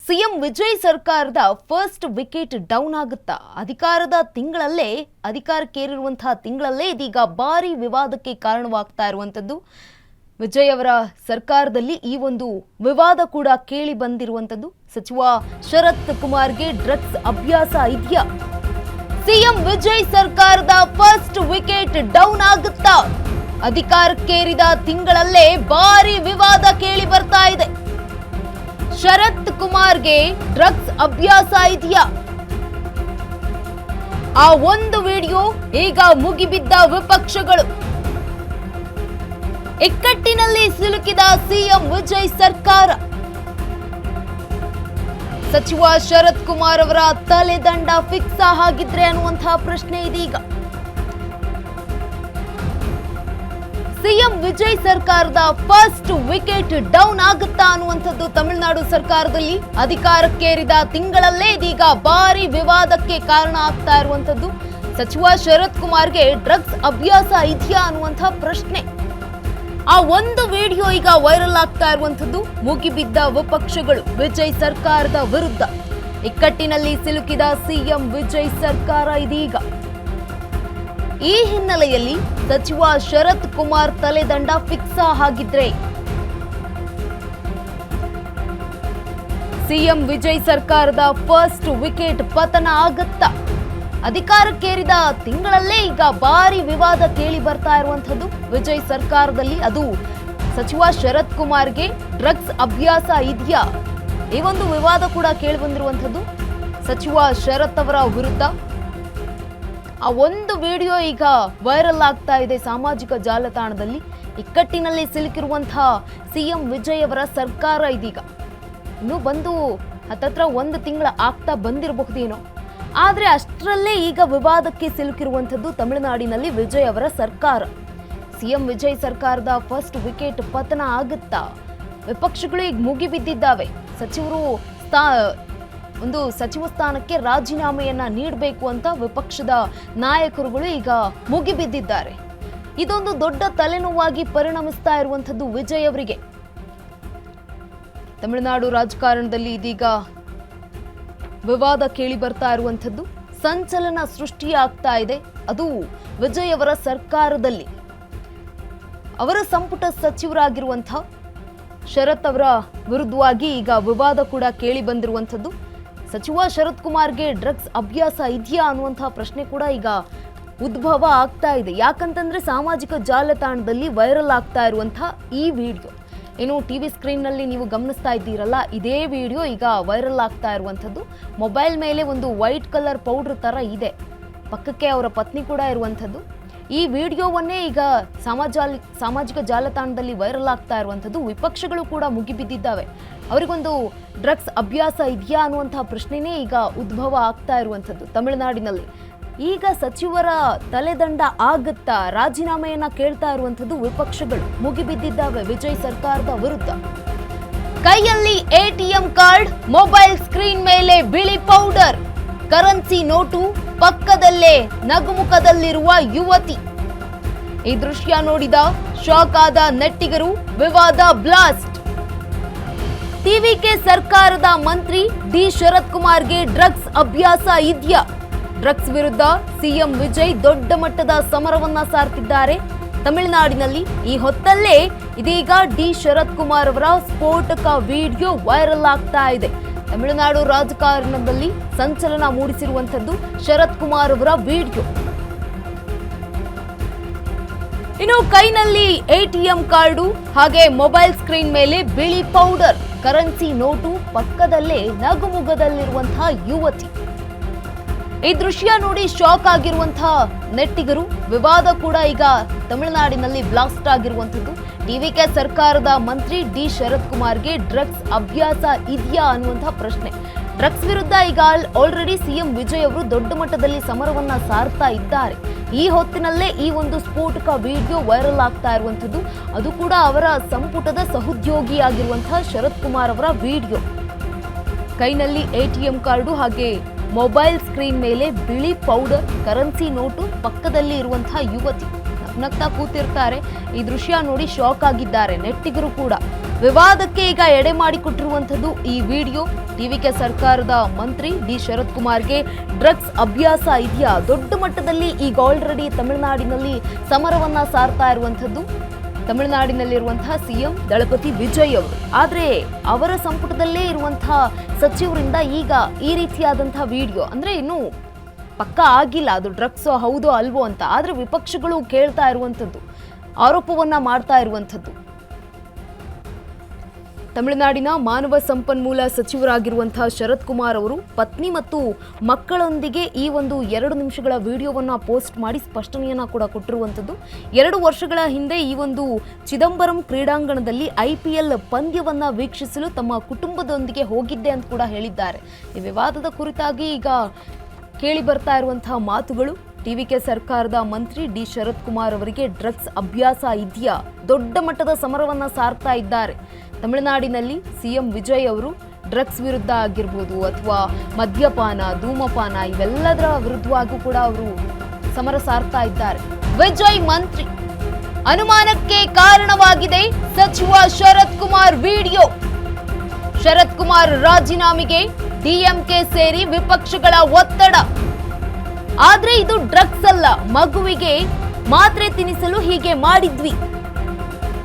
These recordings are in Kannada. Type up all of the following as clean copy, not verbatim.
ಸಿಎಂ ವಿಜಯ್ ಸರ್ಕಾರದ ಫಸ್ಟ್ ವಿಕೆಟ್ ಡೌನ್ ಆಗುತ್ತಾ? ಅಧಿಕಾರಕ್ಕೇರಿರುವಂತಹ ತಿಂಗಳಲ್ಲೇ ಇದೀಗ ಭಾರಿ ವಿವಾದಕ್ಕೆ ಕಾರಣವಾಗ್ತಾ ಇರುವಂತದ್ದು. ವಿಜಯ್ ಅವರ ಸರ್ಕಾರದಲ್ಲಿ ಈ ಒಂದು ವಿವಾದ ಕೂಡ ಕೇಳಿ ಬಂದಿರುವಂತದ್ದು. ಸಚಿವ ಶರತ್ ಕುಮಾರ್ಗೆ ಡ್ರಗ್ಸ್ ಅಭ್ಯಾಸ ಇದೆಯಾ? ಸಿಎಂ ವಿಜಯ್ ಸರ್ಕಾರದ ಫಸ್ಟ್ ವಿಕೆಟ್ ಡೌನ್ ಆಗುತ್ತಾ? ಅಧಿಕಾರಕ್ಕೇರಿದ ತಿಂಗಳಲ್ಲೇ ಭಾರಿ ವಿವಾದ ಕೇಳಿ ಬರ್ತಾ ಇದೆ. ಶರತ್ ಕುಮಾರ್ಗೆ ಡ್ರಗ್ಸ್ ಅಭ್ಯಾಸ ಇದೆಯಾ? ಆ ಒಂದು ವಿಡಿಯೋ ಈಗ ಮುಗಿಬಿದ್ದ ವಿಪಕ್ಷಗಳು. ಇಕ್ಕಟ್ಟಿನಲ್ಲಿ ಸಿಲುಕಿದ ಸಿಎಂ ವಿಜಯ್ ಸರ್ಕಾರ. ಸಚಿವ ಶರತ್ ಕುಮಾರ್ ಅವರ ತಲೆದಂಡ ಫಿಕ್ಸ್ ಆಗಿದ್ರೆ ಅನ್ನುವಂತಹ ಪ್ರಶ್ನೆ ಇದೀಗ. ಸಿಎಂ ವಿಜಯ್ ಸರ್ಕಾರದ ಫಸ್ಟ್ ವಿಕೆಟ್ ಡೌನ್ ಆಗುತ್ತಾ ಅನ್ನುವಂಥದ್ದು ತಮಿಳುನಾಡು ಸರ್ಕಾರದಲ್ಲಿ ಅಧಿಕಾರಕ್ಕೇರಿದ ತಿಂಗಳಲ್ಲೇ ಇದೀಗ ಭಾರಿ ವಿವಾದಕ್ಕೆ ಕಾರಣ ಆಗ್ತಾ ಇರುವಂತದ್ದು. ಸಚಿವ ಶರತ್ ಕುಮಾರ್ಗೆ ಡ್ರಗ್ಸ್ ಅಭ್ಯಾಸ ಇದೆಯಾ ಅನ್ನುವಂತಹ ಪ್ರಶ್ನೆ. ಆ ಒಂದು ವಿಡಿಯೋ ಈಗ ವೈರಲ್ ಆಗ್ತಾ ಇರುವಂತದ್ದು. ಮುಗಿಬಿದ್ದ ವಿಪಕ್ಷಗಳು ವಿಜಯ್ ಸರ್ಕಾರದ ವಿರುದ್ಧ. ಇಕ್ಕಟ್ಟಿನಲ್ಲಿ ಸಿಲುಕಿದ ಸಿಎಂ ವಿಜಯ್ ಸರ್ಕಾರ ಇದೀಗ. ಈ ಹಿನ್ನೆಲೆಯಲ್ಲಿ ಸಚಿವ ಶರತ್ ಕುಮಾರ್ ತಲೆದಂಡ ಫಿಕ್ಸ್ ಆಗಿದ್ರೆ ಸಿಎಂ ವಿಜಯ್ ಸರ್ಕಾರದ ಫಸ್ಟ್ ವಿಕೆಟ್ ಪತನ ಆಗತ್ತಾ? ಅಧಿಕಾರಕ್ಕೇರಿದ ತಿಂಗಳಲ್ಲೇ ಈಗ ಭಾರಿ ವಿವಾದ ಕೇಳಿ ಬರ್ತಾ ಇರುವಂತದ್ದು. ವಿಜಯ್ ಸರ್ಕಾರದಲ್ಲಿ ಅದು ಸಚಿವ ಶರತ್ ಕುಮಾರ್ಗೆ ಡ್ರಗ್ಸ್ ಅಭ್ಯಾಸ ಇದೆಯಾ? ಈ ಒಂದು ವಿವಾದ ಕೂಡ ಕೇಳಿ ಬಂದಿರುವಂತದ್ದು ಸಚಿವ ಶರತ್ ಅವರ ವಿರುದ್ಧ. ಆ ಒಂದು ವಿಡಿಯೋ ಈಗ ವೈರಲ್ ಆಗ್ತಾ ಇದೆ ಸಾಮಾಜಿಕ ಜಾಲತಾಣದಲ್ಲಿ. ಇಕ್ಕಟ್ಟಿನಲ್ಲಿ ಸಿಲುಕಿರುವಂತಹ ಸಿಎಂ ವಿಜಯ್ ಅವರ ಸರ್ಕಾರ ಇದೀಗ ಇನ್ನು ಬಂದು ಹತ್ತತ್ರ ಒಂದು ತಿಂಗಳ ಆಗ್ತಾ ಬಂದಿರಬಹುದೇನೋ. ಆದ್ರೆ ಅಷ್ಟರಲ್ಲೇ ಈಗ ವಿವಾದಕ್ಕೆ ಸಿಲುಕಿರುವಂಥದ್ದು ತಮಿಳುನಾಡಿನಲ್ಲಿ ವಿಜಯ್ ಅವರ ಸರ್ಕಾರ. ಸಿಎಂ ವಿಜಯ್ ಸರ್ಕಾರದ ಫಸ್ಟ್ ವಿಕೆಟ್ ಪತನ ಆಗುತ್ತಾ? ವಿಪಕ್ಷಗಳು ಈಗ ಮುಗಿಬಿದ್ದಿದ್ದಾವೆ. ಒಂದು ಸಚಿವ ಸ್ಥಾನಕ್ಕೆ ರಾಜೀನಾಮೆಯನ್ನ ನೀಡಬೇಕು ಅಂತ ವಿಪಕ್ಷದ ನಾಯಕರುಗಳು ಈಗ ಮುಗಿಬಿದ್ದಿದ್ದಾರೆ. ಇದೊಂದು ದೊಡ್ಡ ತಲೆನೋವಾಗಿ ಪರಿಣಮಿಸ್ತಾ ಇರುವಂತದ್ದು ವಿಜಯ್ ಅವರಿಗೆ. ತಮಿಳುನಾಡು ರಾಜಕಾರಣದಲ್ಲಿ ಇದೀಗ ವಿವಾದ ಕೇಳಿ ಬರ್ತಾ ಇರುವಂತದ್ದು. ಸಂಚಲನ ಸೃಷ್ಟಿಯಾಗ್ತಾ ಇದೆ. ಅದು ವಿಜಯ್ ಅವರ ಸರ್ಕಾರದಲ್ಲಿ ಅವರ ಸಂಪುಟ ಸಚಿವರಾಗಿರುವಂತಹ ಶರತ್ ಅವರ ವಿರುದ್ಧವಾಗಿ ಈಗ ವಿವಾದ ಕೂಡ ಕೇಳಿ ಬಂದಿರುವಂತದ್ದು. ಸಚಿವ ಶರತ್ ಕುಮಾರ್ಗೆ ಡ್ರಗ್ಸ್ ಅಭ್ಯಾಸ ಇದೆಯಾ ಅನ್ನುವಂತಹ ಪ್ರಶ್ನೆ ಕೂಡ ಈಗ ಉದ್ಭವ ಆಗ್ತಾ ಇದೆ. ಯಾಕಂತಂದ್ರೆ ಸಾಮಾಜಿಕ ಜಾಲತಾಣದಲ್ಲಿ ವೈರಲ್ ಆಗ್ತಾ ಇರುವಂತಹ ಈ ವಿಡಿಯೋ ಏನು ಟಿವಿ ಸ್ಕ್ರೀನ್ ನಲ್ಲಿ ನೀವು ಗಮನಿಸ್ತಾ ಇದ್ದೀರಲ್ಲ, ಇದೇ ವಿಡಿಯೋ ಈಗ ವೈರಲ್ ಆಗ್ತಾ ಇರುವಂತದ್ದು. ಮೊಬೈಲ್ ಮೇಲೆ ಒಂದು ವೈಟ್ ಕಲರ್ ಪೌಡರ್ ತರ ಇದೆ, ಪಕ್ಕಕ್ಕೆ ಅವರ ಪತ್ನಿ ಕೂಡ ಇರುವಂತದ್ದು. ಈ ವಿಡಿಯೋವನ್ನೇ ಈಗ ಸಾಮಾಜಿಕ ಜಾಲತಾಣದಲ್ಲಿ ವೈರಲ್ ಆಗ್ತಾ ಇರುವಂತದ್ದು. ವಿಪಕ್ಷಗಳು ಕೂಡ ಮುಗಿಬಿದ್ದಿದ್ದಾವೆ. ಅವರಿಗೊಂದು ಡ್ರಗ್ಸ್ ಅಭ್ಯಾಸ ಇದೆಯಾ ಅನ್ನುವಂತಹ ಪ್ರಶ್ನೆನೇ ಈಗ ಉದ್ಭವ ಆಗ್ತಾ ಇರುವಂತದ್ದು ತಮಿಳುನಾಡಿನಲ್ಲಿ. ಈಗ ಸಚಿವರ ತಲೆದಂಡ ಆಗುತ್ತಾ? ರಾಜೀನಾಮೆಯನ್ನ ಕೇಳ್ತಾ ಇರುವಂತದ್ದು ವಿಪಕ್ಷಗಳು ಮುಗಿಬಿದ್ದಿದ್ದಾವೆ ವಿಜಯ್ ಸರ್ಕಾರದ ವಿರುದ್ಧ. ಕೈಯಲ್ಲಿ ಎಟಿಎಂ ಕಾರ್ಡ್, ಮೊಬೈಲ್ ಸ್ಕ್ರೀನ್ ಮೇಲೆ ಬಿಳಿ ಪೌಡರ್, ಕರೆನ್ಸಿ ನೋಟು, ಪಕ್ಕದಲ್ಲೇ ನಗುಮುಖದಲ್ಲಿರುವ ಯುವತಿ. ಈ ದೃಶ್ಯ ನೋಡಿದ ಶಾಕ್ ಆದ ನೆಟ್ಟಿಗರು. ವಿವಾದ ಬ್ಲಾಸ್ಟ್. ಟಿವಿಕೆ ಸರ್ಕಾರದ ಮಂತ್ರಿ ಡಿ ಶರತ್ ಕುಮಾರ್ಗೆ ಡ್ರಗ್ಸ್ ಅಭ್ಯಾಸ ಇದೆಯಾ? ಡ್ರಗ್ಸ್ ವಿರುದ್ಧ ಸಿಎಂ ವಿಜಯ್ ದೊಡ್ಡ ಮಟ್ಟದ ಸಮರವನ್ನ ಸಾರ್ತಿದ್ದಾರೆ ತಮಿಳುನಾಡಿನಲ್ಲಿ. ಈ ಹೊತ್ತಲ್ಲೇ ಇದೀಗ ಡಿ ಶರತ್ ಕುಮಾರ್ ಅವರ ಸ್ಫೋಟಕ ವಿಡಿಯೋ ವೈರಲ್ ಆಗ್ತಾ ಇದೆ. ತಮಿಳುನಾಡು ರಾಜಕಾರಣದಲ್ಲಿ ಸಂಚಲನ ಮೂಡಿಸಿರುವಂತದ್ದು ಶರತ್ ಕುಮಾರ್ ಅವರ ವಿಡಿಯೋ. ಇನ್ನು ಕೈನಲ್ಲಿ ಎಟಿಎಂ ಕಾರ್ಡು, ಹಾಗೆ ಮೊಬೈಲ್ ಸ್ಕ್ರೀನ್ ಮೇಲೆ ಬಿಳಿ ಪೌಡರ್, ಕರೆನ್ಸಿ ನೋಟು, ಪಕ್ಕದಲ್ಲೇ ನಗುಮುಗದಲ್ಲಿರುವಂತಹ ಯುವತಿ. ಈ ದೃಶ್ಯ ನೋಡಿ ಶಾಕ್ ಆಗಿರುವಂತಹ ನೆಟ್ಟಿಗರು. ವಿವಾದ ಕೂಡ ಈಗ ತಮಿಳುನಾಡಿನಲ್ಲಿ ಬ್ಲಾಸ್ಟ್ ಆಗಿರುವಂತದ್ದು. ಟಿವಿಕೆ ಸರ್ಕಾರದ ಮಂತ್ರಿ ಡಿ ಶರತ್ ಕುಮಾರ್ಗೆ ಡ್ರಗ್ಸ್ ಅಭ್ಯಾಸ ಇದೆಯಾ ಅನ್ನುವಂತಹ ಪ್ರಶ್ನೆ. ಡ್ರಗ್ಸ್ ವಿರುದ್ಧ ಈಗ ಆಲ್ರೆಡಿ ಸಿಎಂ ವಿಜಯ್ ಅವರು ದೊಡ್ಡ ಮಟ್ಟದಲ್ಲಿ ಸಮರವನ್ನ ಸಾರ್ತಾ ಇದ್ದಾರೆ. ಈ ಹೊತ್ತಿನಲ್ಲೇ ಈ ಒಂದು ಸ್ಫೋಟಕ ವಿಡಿಯೋ ವೈರಲ್ ಆಗ್ತಾ ಇರುವಂತದ್ದು. ಅದು ಕೂಡ ಅವರ ಸಂಪುಟದ ಸಹೋದ್ಯೋಗಿಯಾಗಿರುವಂತಹ ಶರತ್ ಕುಮಾರ್ ಅವರ ವಿಡಿಯೋ. ಕೈನಲ್ಲಿ ಎಟಿಎಂ ಕಾರ್ಡು, ಹಾಗೆ ಮೊಬೈಲ್ ಸ್ಕ್ರೀನ್ ಮೇಲೆ ಬಿಳಿ ಪೌಡರ್, ಕರೆನ್ಸಿ ನೋಟು, ಪಕ್ಕದಲ್ಲಿ ಇರುವಂತಹ ಯುವತಿ ನಗ್ನಗ್ತಾ ಕೂತಿರ್ತಾರೆ. ಈ ದೃಶ್ಯ ನೋಡಿ ಶಾಕ್ ಆಗಿದ್ದಾರೆ ನೆಟ್ಟಿಗರು ಕೂಡ. ವಿವಾದಕ್ಕೆ ಈಗ ಎಡೆ ಮಾಡಿಕೊಟ್ಟಿರುವಂತದ್ದು ಈ ವಿಡಿಯೋ. ಟಿವಿಕೆ ಸರ್ಕಾರದ ಮಂತ್ರಿ ಡಿ ಶರತ್ ಕುಮಾರ್ಗೆ ಡ್ರಗ್ಸ್ ಅಭ್ಯಾಸ ಇದೆಯಾ? ದೊಡ್ಡ ಮಟ್ಟದಲ್ಲಿ ಈಗ ಆಲ್ರೆಡಿ ತಮಿಳುನಾಡಿನಲ್ಲಿ ಸಮರವನ್ನ ಸಾರ್ತಾ ಇರುವಂತದ್ದು ತಮಿಳುನಾಡಿನಲ್ಲಿರುವಂತಹ ಸಿಎಂ ದಳಪತಿ ವಿಜಯ್ ಅವರು. ಆದರೆ ಅವರ ಸಂಪುಟದಲ್ಲೇ ಇರುವಂತಹ ಸಚಿವರಿಂದ ಈಗ ಈ ರೀತಿಯಾದಂತಹ ವಿಡಿಯೋ, ಅಂದ್ರೆ ಇನ್ನು ಪಕ್ಕಾ ಆಗಿಲ್ಲ ಅದು ಡ್ರಗ್ಸ್ ಹೌದೋ ಅಲ್ವೋ ಅಂತ, ಆದ್ರೆ ವಿಪಕ್ಷಗಳು ಕೇಳ್ತಾ ಇರುವಂಥದ್ದು, ಆರೋಪವನ್ನ ಮಾಡ್ತಾ ಇರುವಂಥದ್ದು. ತಮಿಳುನಾಡಿನ ಮಾನವ ಸಂಪನ್ಮೂಲ ಸಚಿವರಾಗಿರುವಂತಹ ಶರತ್ ಕುಮಾರ್ ಅವರು ಪತ್ನಿ ಮತ್ತು ಮಕ್ಕಳೊಂದಿಗೆ ಈ ಒಂದು 2 ನಿಮಿಷಗಳ ವಿಡಿಯೋವನ್ನ ಪೋಸ್ಟ್ ಮಾಡಿ ಸ್ಪಷ್ಟನೆಯನ್ನ ಕೂಡ ಕೊಟ್ಟಿರುವಂಥದ್ದು. 2 ವರ್ಷಗಳ ಹಿಂದೆ ಈ ಒಂದು ಚಿದಂಬರಂ ಕ್ರೀಡಾಂಗಣದಲ್ಲಿ IPL ಪಂದ್ಯವನ್ನ ವೀಕ್ಷಿಸಲು ತಮ್ಮ ಕುಟುಂಬದೊಂದಿಗೆ ಹೋಗಿದ್ದೆ ಅಂತ ಕೂಡ ಹೇಳಿದ್ದಾರೆ. ಈ ವಿವಾದದ ಕುರಿತಾಗಿ ಈಗ ಕೇಳಿ ಬರ್ತಾ ಇರುವಂತಹ ಮಾತುಗಳು, ಟಿವಿಕೆ ಸರ್ಕಾರದ ಮಂತ್ರಿ ಡಿ ಶರತ್ ಕುಮಾರ್ ಅವರಿಗೆ ಡ್ರಗ್ಸ್ ಅಭ್ಯಾಸ ಇದೆಯಾ? ದೊಡ್ಡ ಮಟ್ಟದ ಸಮರವನ್ನ ಸಾರ್ತಾ ಇದ್ದಾರೆ. ತಮಿಳುನಾಡಿನಲ್ಲಿ ಸಿಎಂ ವಿಜಯ್ ಅವರು ಡ್ರಗ್ಸ್ ವಿರುದ್ಧ ಆಗಿರ್ಬೋದು ಅಥವಾ ಮದ್ಯಪಾನ, ಧೂಮಪಾನ ಇವೆಲ್ಲದರ ವಿರುದ್ಧವಾಗೂ ಕೂಡ ಅವರು ಸಮರ ಸಾರ್ತಾ ಇದ್ದಾರೆ. ವಿಜಯ್ ಮಂತ್ರಿ ಅನುಮಾನಕ್ಕೆ ಕಾರಣವಾಗಿದೆ ಸಚಿವ ಶರತ್ ಕುಮಾರ್ ವಿಡಿಯೋ. ಶರತ್ ಕುಮಾರ್ ರಾಜೀನಾಮೆಗೆ ಡಿಎಂಕೆ ಸೇರಿ ವಿಪಕ್ಷಗಳ ಒತ್ತಡ. ಆದ್ರೆ ಇದು ಡ್ರಗ್ಸ್ ಅಲ್ಲ, ಮಗುವಿಗೆ ಮಾತ್ರೆ ತಿನ್ನಿಸಲು ಹೀಗೆ ಮಾಡಿದ್ವಿ,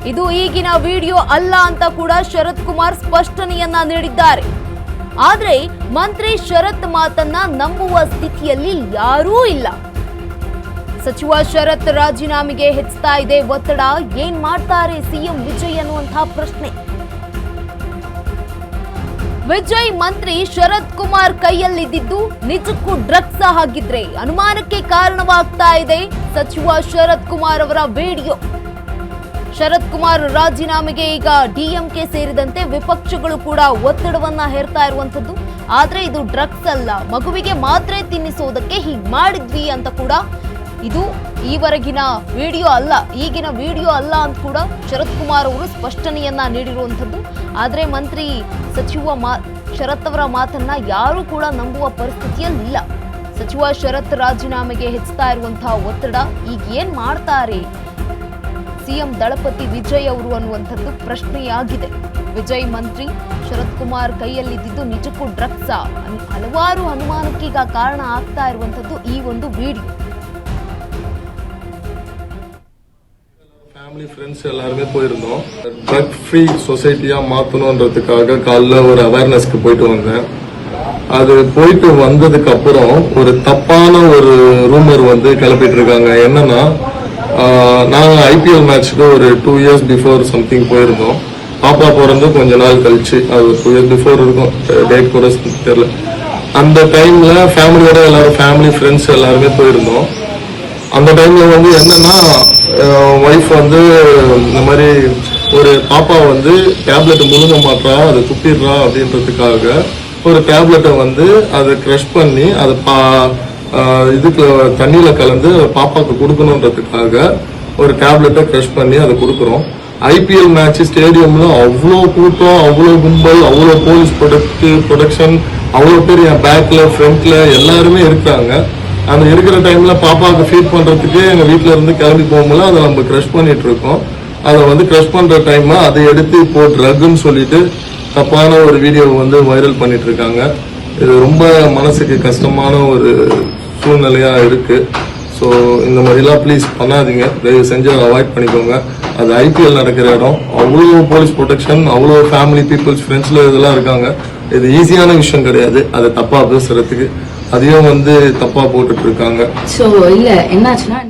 ಇದು ಈಗಿನ ವಿಡಿಯೋ ಅಲ್ಲ ಅಂತ ಕೂಡ ಶರತ್ ಕುಮಾರ್ ಸ್ಪಷ್ಟನೆಯನ್ನ ನೀಡಿದ್ದಾರೆ. ಆದ್ರೆ ಮಂತ್ರಿ ಶರತ್ ಮಾತನ್ನ ನಂಬುವ ಸ್ಥಿತಿಯಲ್ಲಿ ಯಾರೂ ಇಲ್ಲ. ಸಚಿವ ಶರತ್ ರಾಜೀನಾಮೆಗೆ ಹೆಚ್ಚುತ್ತಾ ಇದೆ ಒತ್ತಡ. ಏನ್ ಮಾಡ್ತಾರೆ ಸಿಎಂ ವಿಜಯ್ ಅನ್ನುವಂತಹ ಪ್ರಶ್ನೆ. ವಿಜಯ್ ಮಂತ್ರಿ ಶರತ್ ಕುಮಾರ್ ಕೈಯಲ್ಲಿದ್ದು ನಿಜಕ್ಕೂ ಡ್ರಗ್ಸ್ ಆಗಿದ್ರೆ ಅನುಮಾನಕ್ಕೆ ಕಾರಣವಾಗ್ತಾ ಇದೆ ಸಚಿವ ಶರತ್ ಕುಮಾರ್ ಅವರ ವಿಡಿಯೋ. ಶರತ್ ಕುಮಾರ್ ರಾಜೀನಾಮೆಗೆ ಈಗ ಡಿಎಂಕೆ ಸೇರಿದಂತೆ ವಿಪಕ್ಷಗಳು ಕೂಡ ಒತ್ತಡವನ್ನ ಹೇರ್ತಾ ಇರುವಂತದ್ದು. ಆದ್ರೆ ಇದು ಡ್ರಗ್ಸ್ ಅಲ್ಲ, ಮಗುವಿಗೆ ಮಾತ್ರೆ ತಿನ್ನಿಸೋದಕ್ಕೆ ಹೀಗೆ ಮಾಡಿದ್ವಿ ಅಂತ ಕೂಡ, ಇದು ಈವರೆಗಿನ ವಿಡಿಯೋ ಅಲ್ಲ, ಈಗಿನ ವಿಡಿಯೋ ಅಲ್ಲ ಅಂತ ಕೂಡ ಶರತ್ ಕುಮಾರ್ ಅವರು ಸ್ಪಷ್ಟನೆಯನ್ನ ನೀಡಿರುವಂತದ್ದು. ಆದ್ರೆ ಮಂತ್ರಿ ಸಚಿವ ಶರತ್ ಅವರ ಮಾತನ್ನ ಯಾರು ಕೂಡ ನಂಬುವ ಪರಿಸ್ಥಿತಿಯಲ್ಲಿಲ್ಲ. ಸಚಿವ ಶರತ್ ರಾಜೀನಾಮೆಗೆ ಹೆಚ್ಚುತ್ತಾ ಇರುವಂತಹ ಒತ್ತಡ, ಈಗ ಏನ್ ಮಾಡ್ತಾರೆ ಸಿಎಂ ದಳಪತಿ ವಿಜಯ್ ಅವರು ಅನ್ನುವಂಥದ್ದು ಪ್ರಶ್ನೆಯಾಗಿದೆ. ವಿಜಯ್ ಮಂತ್ರಿ ಶರತ್ ಕುಮಾರ್ ಕೈಯಲ್ಲಿದ್ದು ನಿಜಕ್ಕೂ ಡ್ರಗ್ಸ್, ಹಲವಾರು ಅನುಮಾನಕ್ಕೀಗ ಕಾರಣ ಆಗ್ತಾ ಇರುವಂತದ್ದು ಈ ಒಂದು ವಿಡಿಯೋ. ஃபேமிலி ஃப்ரெண்ட்ஸ் எல்லாருமே போயிருந்தோம். ட்ரக் ஃப்ரீ சொசைட்டியா மாத்தணும்ன்றதுக்காக காலைல ஒரு அவேர்னஸ்க்கு போயிட்டு வந்தேன். அது போயிட்டு வந்ததுக்கு அப்புறம் ஒரு தப்பான ஒரு ரூமர் வந்து கிளப்பிட்டு இருக்காங்க. என்னன்னா, நாங்கள் IPL மேட்ச்க்கு ஒரு 2 years பிஃபோர் சம்திங் போயிருந்தோம். பாப்பா பிறந்து கொஞ்ச நாள் கழிச்சு, அது 2 years பிஃபோர் இருக்கும், டேட் கூட தெரியல. அந்த டைம்ல ஃபேமிலியோட எல்லாரும் ஃபேமிலி ஃப்ரெண்ட்ஸ் எல்லாருமே போயிருந்தோம். அந்த டைம்ல வந்து என்னன்னா, ஒய்ஃப் வந்து இந்த மாதிரி ஒரு பாப்பா வந்து டேப்லெட் முழுங்க மாட்டா, அதை துப்பிடுறா அப்படின்றதுக்காக ஒரு டேப்லெட்டை வந்து அதை க்ரஷ் பண்ணி அதை இதுக்கு தண்ணியில கலந்து பாப்பாக்கு கொடுக்கணுன்றதுக்காக ஒரு டேப்லெட்டை க்ரஷ் பண்ணி அதை கொடுக்குறோம். IPL மேட்ச் ஸ்டேடியம்ல அவ்வளோ கூட்டம், அவ்வளோ கும்பல், அவ்வளோ போலீஸ் ப்ரொடக்ஷன், அவ்வளோ பேர் என் பேக்ல ஃப்ரண்ட்ல எல்லாருமே இருக்காங்க. அந்த இருக்கிற டைம்ல பாப்பாவுக்கு ஃபீட் பண்றதுக்கு எங்க வீட்டுல இருந்து கிளம்பி போகும்போது அதை நம்ம க்ரஷ் பண்ணிட்டு இருக்கோம். அதை வந்து க்ரஷ் பண்ற டைம் அதை எடுத்து இப்போ ட்ரக்னு சொல்லிட்டு தப்பான ஒரு வீடியோ வந்து வைரல் பண்ணிட்டு இருக்காங்க. இது ரொம்ப மனசுக்கு கஷ்டமான ஒரு சூழ்நிலையா இருக்கு. ஸோ இந்த மாதிரிலாம் ப்ளீஸ் பண்ணாதீங்க, தயவு செஞ்சு அவாய்ட் பண்ணிக்கோங்க. அது IPL நடக்கிற இடம், அவ்வளோ போலீஸ் ப்ரொடெக்ஷன், அவ்வளோ ஃபேமிலி பீப்புள்ஸ் ஃப்ரெண்ட்ஸ்ல இதெல்லாம் இருக்காங்க. இது ஈஸியான விஷயம் கிடையாது அதை தப்பா பேசுறதுக்கு. அதையும் வந்து தப்பா போட்டுட்டு இருக்காங்க. சோ இல்ல என்னாச்சுன்னா